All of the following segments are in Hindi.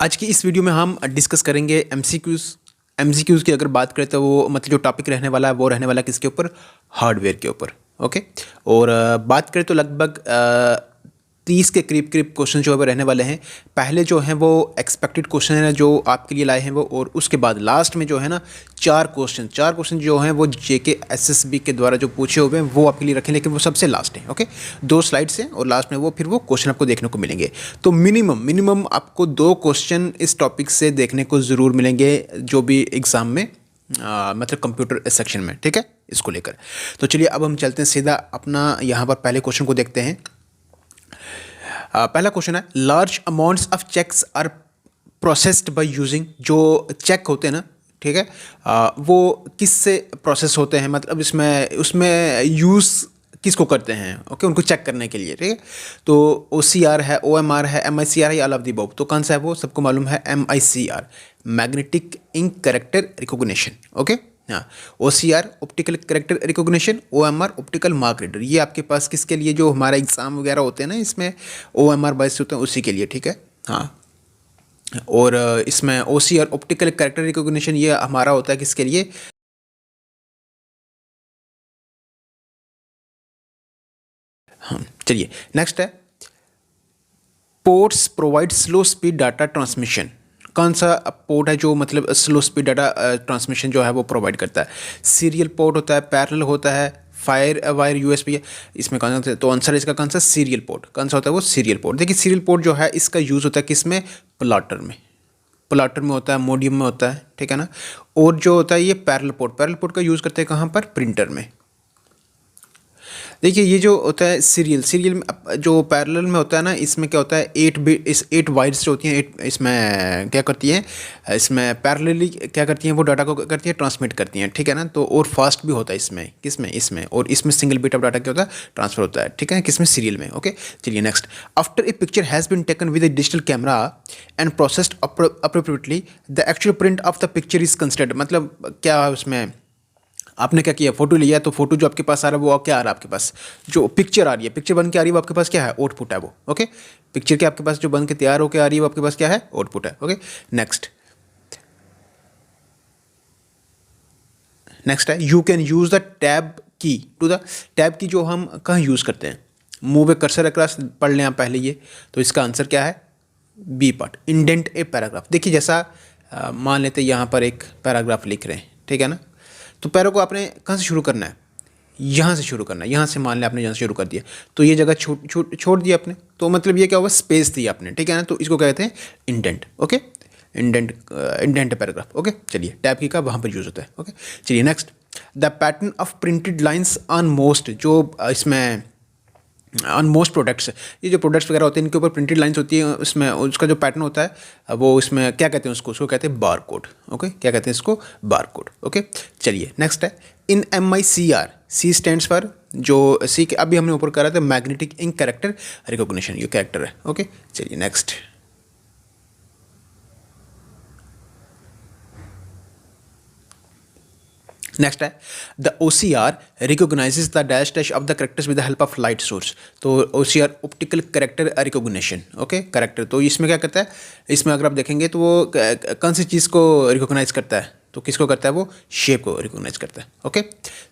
आज की इस वीडियो में हम डिस्कस करेंगे एमसीक्यूज़ की अगर बात करें तो वो मतलब जो टॉपिक रहने वाला है वो रहने वाला है किसके ऊपर, हार्डवेयर के ऊपर। ओके, और बात करें तो लगभग 30 के करीब करीब क्वेश्चन जो है वो रहने वाले हैं। पहले जो हैं वो एक्सपेक्टेड क्वेश्चन है जो आपके लिए लाए हैं वो, और उसके बाद लास्ट में जो है ना चार क्वेश्चन जो हैं वो जेके एसएसबी के द्वारा जो पूछे हुए हैं वो आपके लिए रखें, लेकिन वो सबसे लास्ट है। ओके, 2 स्लाइड्स हैं और लास्ट में वो फिर वो क्वेश्चन आपको देखने को मिलेंगे। तो मिनिमम आपको 2 क्वेश्चन इस टॉपिक से देखने को ज़रूर मिलेंगे जो भी एग्ज़ाम में मतलब कंप्यूटर सेक्शन में, ठीक है, इसको लेकर। तो चलिए अब हम चलते हैं सीधा अपना यहाँ पर पहले क्वेश्चन को देखते हैं। पहला क्वेश्चन है, large amounts of cheques are processed by using. जो चेक होते हैं ना, ठीक है, वो किससे प्रोसेस होते हैं, मतलब इसमें उसमें यूज़ किसको करते हैं, ओके, उनको चेक करने के लिए, ठीक है। तो OCR है, OMR है, MICR है या ऑल ऑफ द अबव। तो कौन सा है वो सबको मालूम है, MICR, magnetic ink character recognition. Okay, हाँ, OCR optical character recognition, OMR optical mark reader. ये आपके पास किसके लिए, जो हमारा एग्जाम वगैरह होते हैं ना इसमें OMR बेस होते हैं उसी के लिए, ठीक है। हाँ, और इसमें OCR ऑप्टिकल कैरेक्टर रिकॉग्निशन ये हमारा होता है किसके लिए, हाँ। चलिए नेक्स्ट है, ports provide slow speed data transmission. कौन सा पोर्ट है जो मतलब स्लो स्पीड डाटा ट्रांसमिशन जो है वो प्रोवाइड करता है? सीरियल पोर्ट होता है, पैरेलल होता है, फायर वायर यूएसबी है, इसमें कौन सा? तो आंसर इसका कौन सा, सीरियल पोर्ट। कौन सा होता है वो, सीरियल पोर्ट। देखिए सीरियल पोर्ट जो है इसका यूज़ होता है किसमें, प्लाटर में होता है, मोडियम में होता है, ठीक है ना। और जो होता है ये पैरेलल पोर्ट का यूज़ करते हैं कहाँ पर, प्रिंटर में। देखिए ये जो होता है सीरियल में जो पैरेलल में होता है ना, इसमें क्या होता है, 8 वायर्स जो होती हैं, 8 इसमें क्या करती हैं, इसमें पैरेलली क्या करती हैं, वो डाटा को करती है, ट्रांसमिट करती हैं, ठीक है ना। तो और फास्ट भी होता है इसमें, इसमें और इसमें सिंगल बिट ऑफ डाटा क्या होता है, ट्रांसफर होता है, ठीक है, किसमें, सीरियल में। ओके, चलिए next, after a picture has been taken with a digital camera and processed appropriately the actual print of the picture is considered. मतलब क्या है उसमें, आपने क्या किया, फोटो लिया, तो फोटो जो आपके पास आ रहा है वो क्या आ रहा है आपके पास, जो पिक्चर आ रही है, पिक्चर बन के आ रही है वो आपके पास क्या है, आउटपुट है वो। ओके, पिक्चर के आपके पास जो बन के तैयार होकर आ रही है वो आपके पास क्या है, आउटपुट है। ओके, नेक्स्ट है, you can use the tab की टू द, टैब की जो हम कहाँ यूज़ करते हैं, मूव ए कर्सर अक्रॉस, पढ़ लें आप पहले ये। तो इसका आंसर क्या है, B part, indent a paragraph. देखिए जैसा मान लेते हैं यहाँ पर एक पैराग्राफ लिख रहे हैं, ठीक है ना, तो पैरा को आपने कहाँ से शुरू करना है, यहाँ से शुरू करना है। यहाँ से मान लें आपने यहाँ से शुरू कर दिया, तो ये जगह छोड़ दिया आपने, तो मतलब ये क्या हुआ, स्पेस दी आपने, ठीक है ना। तो इसको क्या कहते हैं, indent. Okay, indent paragraph. Okay, चलिए टैब की का वहाँ पर यूज़ होता है। ओके, चलिए next, the pattern of printed lines on most, जो इसमें ऑन मोस्ट प्रोडक्ट्स, ये जो प्रोडक्ट्स वगैरह होते हैं इनके ऊपर प्रिंटेड लाइंस होती है, उसमें उसका जो पैटर्न होता है वो इसमें क्या कहते हैं, उसको कहते हैं बार कोड। ओके, क्या कहते हैं इसको, बार कोड। ओके, चलिए नेक्स्ट है, इन MICR, C स्टैंड्स फॉर, जो सी के अभी हमने ऊपर करा था, मैग्नेटिक इंक कैरेक्टर रिकॉग्निशन, ये कैरेक्टर है। ओके, चलिए नेक्स्ट, नेक्स्ट है, the OCR recognises the dash dash of the characters with the help of light source. तो OCR optical character recognition, okay, character. तो इसमें क्या करता है, इसमें अगर आप देखेंगे तो वो कौन सी चीज़ को रिकोगनाइज करता है, तो किसको करता है वो, शेप को रिकोगनाइज करता है। ओके,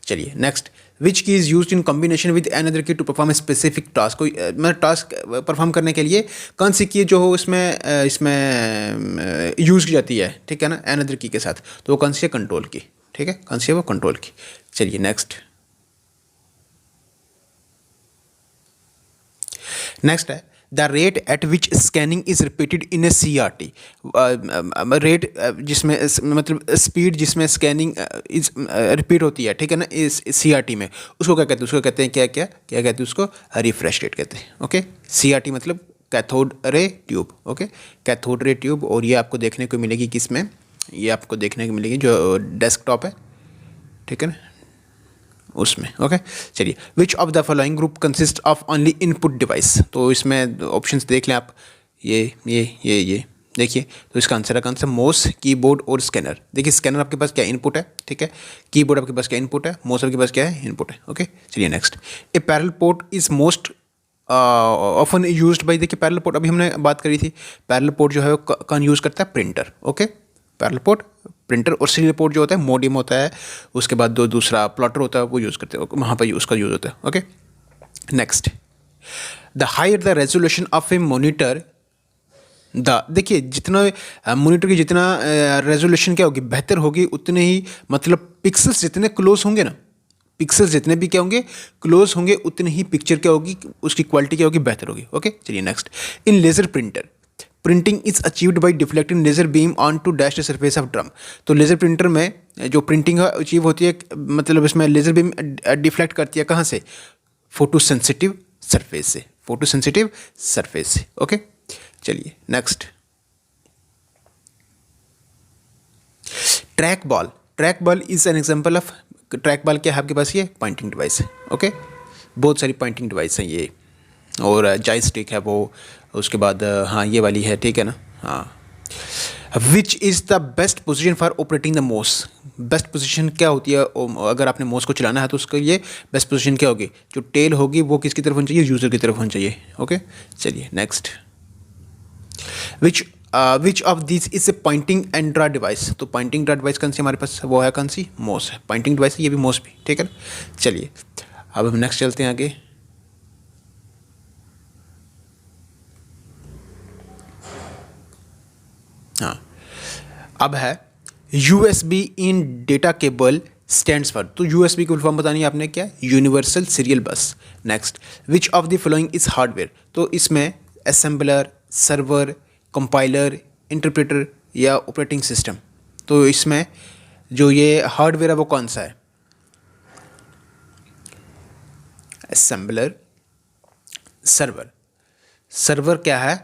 चलिए next, which key is use in combination with another key to perform a specific task. कोई मतलब टास्क परफॉर्म करने के लिए कौन सी की जो हो इसमें यूज़ की जाती है, ठीक है ना, अनदर की के साथ। तो वो कौन सी है, कंट्रोल की, ठीक है, कौन सी है वो, कंट्रोल की। चलिए नेक्स्ट है, the rate at which scanning is repeated in A CRT। Rate जिसमें मतलब स्पीड जिसमें स्कैनिंग इज रिपीट होती है, ठीक है ना, इस CRT में, उसको क्या कहते हैं, उसको कहते हैं क्या कहते हैं उसको, रिफ्रेश रेट कहते हैं। ओके, CRT मतलब cathode ray tube. Okay, cathode ray tube, और ये आपको देखने को मिलेगी किसमें, ये आपको देखने को मिलेगी जो डेस्कटॉप है, ठीक है ना, उसमें। ओके, चलिए, which of the following group consist of only input device. तो इसमें ऑप्शंस देख लें आप, ये देखिए, तो इसका आंसर है कौन सा, माउस, कीबोर्ड और स्कैनर। देखिए स्कैनर आपके पास क्या इनपुट है, ठीक है, कीबोर्ड आपके पास क्या इनपुट है, माउस आपके पास क्या है, इनपुट है। ओके, चलिए next, A parallel port is most often used by, देखिए पैरेलल पोर्ट अभी हमने बात करी थी, पैरेलल पोर्ट जो है वो कौन यूज़ करता है, printer, okay. Parallel port printer, और सीरियल पोर्ट जो होता है मोडेम होता है, उसके बाद दूसरा प्लॉटर होता है वो यूज़ करते हैं, वहाँ पर उसका यूज़ होता है, okay. Next, the higher the resolution of a monitor, देखिए जितना मॉनिटर की जितना रेजोल्यूशन क्या होगी, बेहतर होगी, उतने ही मतलब पिक्सल्स जितने क्लोज होंगे ना, पिक्सल्स जितने भी क्या होंगे, क्लोज होंगे, उतनी ही पिक्चर क्या होगी, उसकी क्वालिटी क्या होगी, बेहतर होगी, ओके। चलिए next, in laser printer printing is achieved by deflecting laser beam on to dash surface of drum. तो लेजर प्रिंटर में जो प्रिंटिंग अचीव होती है, मतलब इसमें लेजर बीम डिफ्लेक्ट करती है कहाँ से, फोटो सेंसिटिव सरफेस से, फोटो सेंसिटिव सरफेस से, ओके। चलिए next, track ball, track ball is an example of, track ball क्या है आपके पास, ये पॉइंटिंग डिवाइस है, ओके। बहुत सारी पॉइंटिंग डिवाइस हैं ये, और जॉयस्टिक है वो, उसके बाद हाँ ये वाली है, ठीक है ना, हाँ। Which is the best position for operating the mouse, best position क्या होती है अगर आपने माउस को चलाना है, तो उसका ये बेस्ट पोजीशन क्या होगी, जो टेल होगी वो किसकी तरफ होनी चाहिए, यूज़र की तरफ होनी चाहिए, ओके। चलिए next, which of this is a Poynting and draw device, तो पॉइंटिंग ड्रा डिवाइस कौन सी हमारे पास, वो है कौन सी, माउस है, पॉइंटिंग डिवाइस है, ये भी माउस भी, ठीक है ना। चलिए अब हम नेक्स्ट चलते हैं आगे। हाँ, अब है USB in data cable stands for, तो USB की फुल फॉर्म बतानी है आपने, क्या, यूनिवर्सल सीरियल बस। Next, which of the following is hardware, तो इसमें असेंबलर, सर्वर, कंपाइलर, इंटरप्रेटर या ऑपरेटिंग सिस्टम, तो इसमें जो ये हार्डवेयर है वो कौन सा है, असेंबलर, सर्वर, सर्वर क्या है,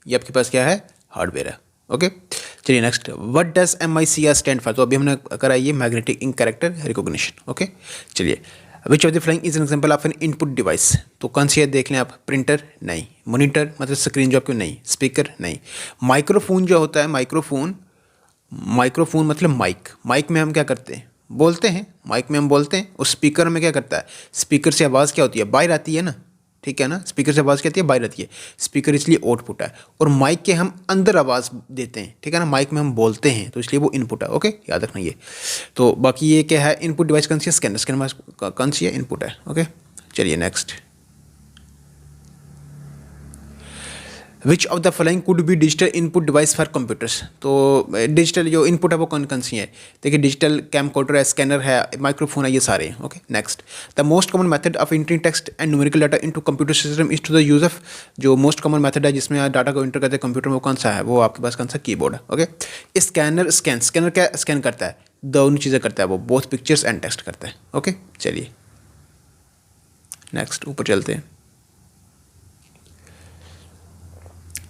ये आपके पास क्या है, हार्डवेयर है, ओके। चलिए next, what does MICR stand for, तो अभी हमने करा ये magnetic ink character recognition, okay. चलिए, which of the following is an example of an input device, तो कौन सी है देख लें आप, प्रिंटर नहीं, मॉनिटर मतलब स्क्रीन जो आपको नहीं, स्पीकर नहीं, माइक्रोफोन जो होता है, माइक्रोफोन, माइक्रोफोन मतलब माइक, माइक में हम क्या करते हैं, बोलते हैं, माइक में हम बोलते हैं, और स्पीकर में क्या करता है, स्पीकर से आवाज़ क्या होती है, बाहर आती है ना, ठीक है ना, स्पीकर से आवाज़ क्या आती है, बाहर आती है, स्पीकर इसलिए आउटपुट है, और माइक के हम अंदर आवाज़ देते हैं, ठीक है ना, माइक में हम बोलते हैं, तो इसलिए वो इनपुट है, ओके, याद रखना ये। तो बाकी ये क्या है, इनपुट डिवाइस कौन सी है, स्कैनर, स्कैनर कौन सी है, इनपुट है, ओके। चलिए next, which of the following could be digital input device for computers, तो डिजिटल जो इनपुट है वो कौन कौन सी है, देखिए डिजिटल कैमकोडर है, स्कैनर है, माइक्रोफोन है, ये सारे हैं, okay. Next, the most common method of entering text and numerical data into computer system is to the use of, जो मोस्ट कॉमन मेथड है जिसमें डाटा को एंटर करते हैं कंप्यूटर में, वो कौन सा है, वो आपके पास कौन सा, कीबोर्ड है, ओके। स्कैनर, स्कैनर क्या स्कैन करता है, दोनों चीज़ें करता है वो, बोथ पिक्चर्स एंड टेक्स्ट करता है, ओके। चलिए नेक्स्ट ऊपर चलते हैं,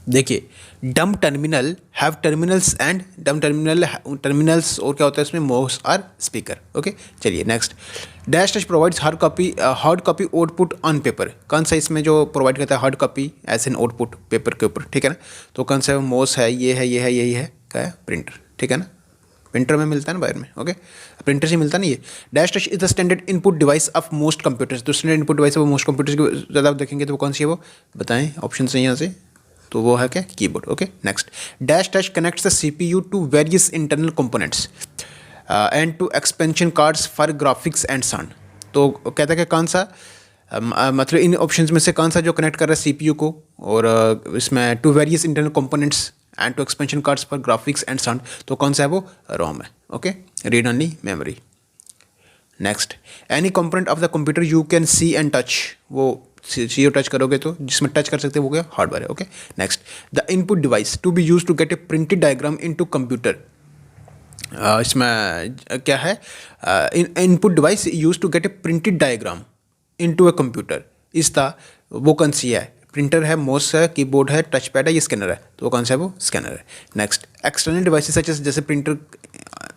देखिए dumb terminal have terminals and dumb terminal terminals, और क्या होता है इसमें, माउस और स्पीकर, ओके। चलिए next, dash touch provides hard copy output on paper, कौन सा इसमें जो प्रोवाइड करता है hard copy as an output paper के ऊपर, ठीक है ना, तो कौन सा माउस है, ये है, ये है, यही है, क्या है, प्रिंटर, ठीक है ना, प्रिंटर में मिलता है ना बाहर में, ओके, प्रिंटर से मिलता नहीं ये। Dash touch is the standard input device of most computers, तो स्टैंडर्ड इनपुट डिवाइस है वो मोस्ट कंप्यूटर्स के, ज़्यादा आप देखेंगे तो वो कौन सी है, वो बताएं ऑप्शन से यहाँ से, तो वो है क्या, keyboard, okay. Next, dash touch connects the CPU to various internal components and to expansion cards for graphics and sound, तो कहता है कि कौन सा मतलब इन ऑप्शंस में से कौन सा जो कनेक्ट कर रहा है CPU को, और इसमें to various internal components and to expansion cards for graphics and sound, तो कौन सा है वो, रोम है, okay, read only memory. Next, any component of the computer you can see and touch, वो सी टच करोगे तो जिसमें टच कर सकते हो वो क्या, हार्डवेयर है, okay. Next, the input device to be use to get a printed diagram into computer, इसमें क्या है, input device use to get a printed diagram into a computer, is the, वो कौन सी है, प्रिंटर है, माउस है, कीबोर्ड है, टच पैड है, ये स्कैनर है, तो वो कौन सा है, वो स्कैनर है। नेक्स्ट, एक्सटर्नल डिवाइसेस सच जैसे प्रिंटर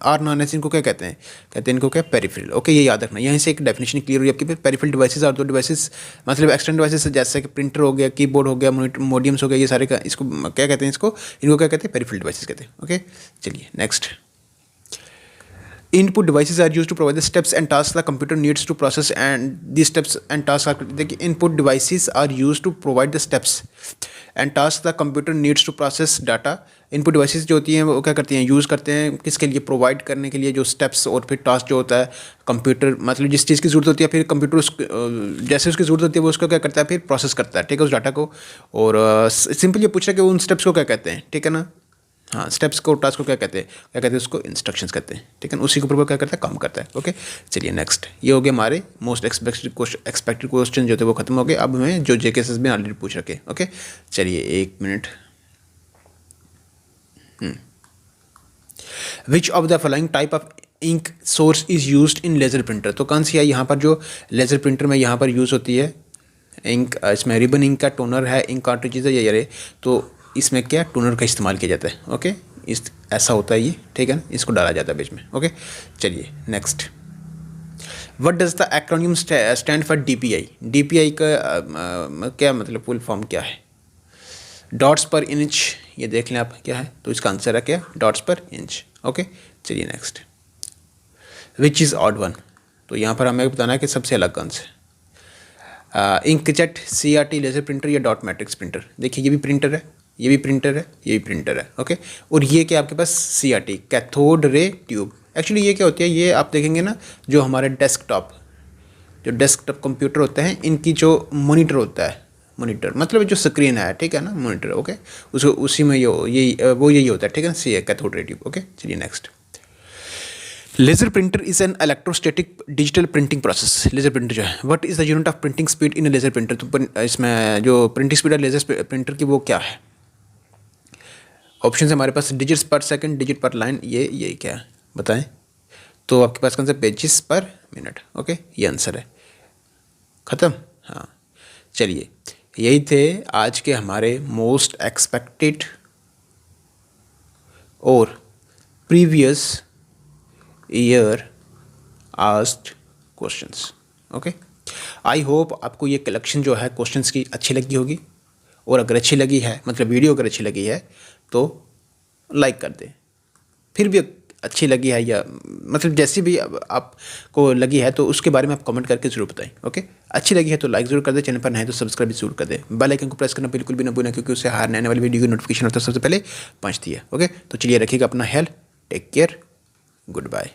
आर नॉन एस, इनको क्या कहते हैं, कहते हैं इनको क्या, पेरिफेरल, ओके, ये याद रखना, यहीं से एक डेफिनेशन क्लियर हुई आपकी। पेरिफेरल डिवाइसेस और दो डिवाइसेस, मतलब एक्सटर्नल डिवाइसेस जैसे कि प्रिंटर हो गया, कीबोर्ड हो गया, मोडियम्स हो गया, ये सारे का, इसको क्या कहते हैं, इसको, इनको क्या कहते हैं, पेरिफेरल डिवाइसेस कहते हैं, ओके। चलिए next, input devices are use to provide the steps and task the computer needs to process and the steps and task are, देखिए input devices are use to provide the steps and task the computer needs to process data. Input devices जो होती हैं वो क्या करती हैं, यूज़ करते हैं किसके लिए, प्रोवाइड करने के लिए जो स्टेप्स और फिर टास्क जो होता है कंप्यूटर, मतलब जिस चीज़ की ज़रूरत होती है फिर कंप्यूटर उस जैसे उसकी ज़रूरत होती है वो उसको क्या करता है, फिर प्रोसेस करता है, ठीक है, उस डाटा को। और सिंपल ये पूछ रहा है कि उन स्टेप्स को क्या कहते हैं, ठीक है ना। हाँ, स्टेप्स को, टास्क को क्या कहते हैं, उसको इंस्ट्रक्शंस कहते हैं, ठीक है, उसी के ऊपर वो क्या करता है, काम करता है। ओके, चलिए नेक्स्ट, ये हो गया हमारे मोस्ट एक्सपेक्टेड क्वेश्चन जो थे वो खत्म हो गए। अब हमें जो JKSS में ऑलरेडी पूछ रखे। ओके, चलिए एक minute. Which of the following type of ink source is used in laser printer, तो कौन सी है यहाँ पर जो लेज़र प्रिंटर में यहाँ पर यूज़ होती है इंक, इसमें रिबन इंक का टोनर है, इंक कार्ट्रिजेज है या ये, तो इसमें क्या टोनर का इस्तेमाल किया जाता है। ओके, इस ऐसा होता है ये, ठीक है ना, इसको डाला जाता है बीच में। ओके, चलिए next. What does the acronym stand for DPI, DPI का क्या मतलब, फुल फॉर्म क्या है, डॉट्स पर इंच, ये देख लें आप क्या है, तो इसका आंसर है क्या, डॉट्स पर इंच। ओके, चलिए next. Which is odd one, तो यहाँ पर हमें बताना है कि सबसे अलग कौन से, इंकजेट, CRT लेज़र प्रिंटर या डॉट मैट्रिक्स प्रिंटर। देखिए ये भी प्रिंटर है, ये भी प्रिंटर है, ये भी प्रिंटर है। ओके, और ये क्या आपके पास CRT, cathode ray tube. Actually ये क्या होती है, ये आप देखेंगे ना, जो हमारे डेस्कटॉप कंप्यूटर होते हैं, इनकी जो मॉनिटर होता है, मॉनिटर मतलब जो स्क्रीन है, ठीक है ना, मॉनिटर। ओके, उसको उसी में यही होता है, ठीक है ना, कैथोड रे ट्यूब। ओके, चलिए next. Laser printer is an electrostatic digital printing process. Laser printer जो है, what is the unit of printing speed in laser printer, तो इसमें जो प्रिंटिंग स्पीड है लेज़र प्रिंटर की वो क्या है। ऑप्शन है हमारे पास डिजिट्स पर सेकंड, डिजिट पर लाइन, ये क्या है बताएं। तो आपके पास कौन सा, पेजेस पर मिनट। ओके, ये आंसर है, ख़त्म। हाँ, चलिए यही थे आज के हमारे मोस्ट एक्सपेक्टेड और previous year asked questions. Okay, I hope आपको ये कलेक्शन जो है क्वेश्चंस की अच्छी लगी होगी, और अगर अच्छी लगी है, मतलब वीडियो अगर अच्छी लगी है तो लाइक कर दें। फिर भी अच्छी लगी है या मतलब जैसी भी आपको लगी है तो उसके बारे में आप कमेंट करके ज़रूर बताएं। ओके, अच्छी लगी है तो लाइक ज़रूर कर दें, चैनल पर नए तो सब्सक्राइब भी ज़रूर कर दें, बेल आइकन को प्रेस करना बिल्कुल भी ना भूलें, क्योंकि उससे हर नए वाली वीडियो की नोटिफिकेशन होता है सबसे पहले पहुँचती है। ओके, तो चलिए रखिएगा अपना health, take care, good bye.